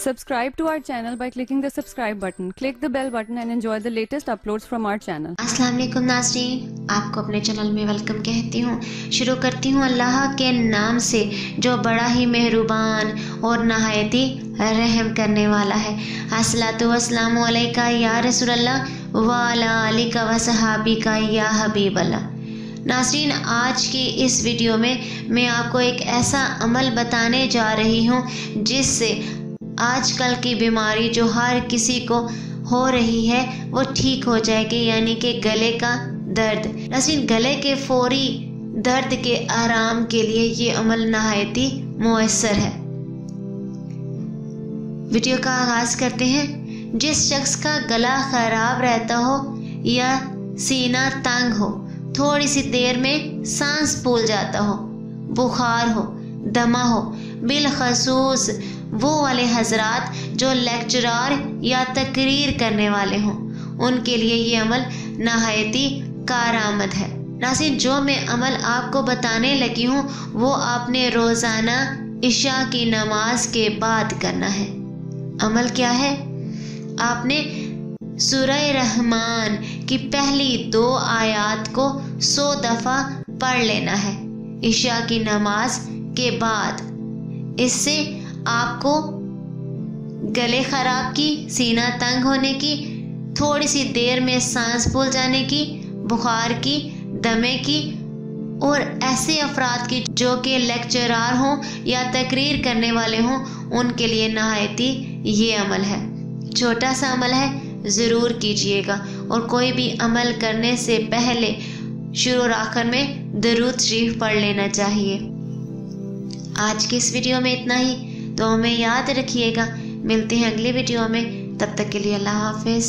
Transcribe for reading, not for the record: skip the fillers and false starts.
Subscribe to our channel by clicking the subscribe button. Click the bell button and enjoy the latest uploads from our channel. अस्सलाम वालेकुम नाज़रीन, आपको अपने channel में welcome कहती हूँ। शुरू करती हूँ अल्लाह के नाम से जो बड़ा ही मेहरबान और नहायत ही रहम करने वाला है। अस्सलातु वस्सलामु अलैका या रसूल अल्लाह व अला आलिका व सहाबिका या हबीब अल्लाह। नाज़रीन, आज की इस वीडियो में मैं आपको एक ऐसा अमल बताने जा रही हूँ जिससे आजकल की बीमारी जो हर किसी को हो रही है वो ठीक हो जाएगी, यानी कि गले का दर्द। नाज़रीन, गले के फौरी दर्द के आराम के लिए ये अमल नहायत ही मुयस्सर है। वीडियो का आगाज़ करते हैं। जिस शख्स का गला ख़राब रहता हो या सीना तंग हो, थोड़ी सी देर में सांस फूल जाता हो, बुखार हो, दमा हो, बिलखसूस वो वाले हजरात जो लेक्चरार या तकरीर करने वाले हों, उनके लिए ये अमल नहायती कारआमद है। नाज़रीन, जो मैं अमल आपको बताने लगी हूँ वो आपने रोज़ाना इशा की नमाज के बाद करना है। अमल क्या है? आपने सूरह रहमान की पहली 2 आयत को 100 दफ़ा पढ़ लेना है इशा की नमाज के बाद। इससे आपको गले ख़राब की, सीना तंग होने की, थोड़ी सी देर में सांस फूल जाने की, बुखार की, दमे की और ऐसे अफराद की जो कि लेक्चरार हों या तकरीर करने वाले हों, उनके लिए नहायती ये अमल है। छोटा सा अमल है, ज़रूर कीजिएगा। और कोई भी अमल करने से पहले शुरू और आखिर में दरूद शरीफ पढ़ लेना चाहिए। आज की इस वीडियो में इतना ही, तो हमें याद रखिएगा। मिलते हैं अगली वीडियो में, तब तक के लिए अल्लाह हाफिज़।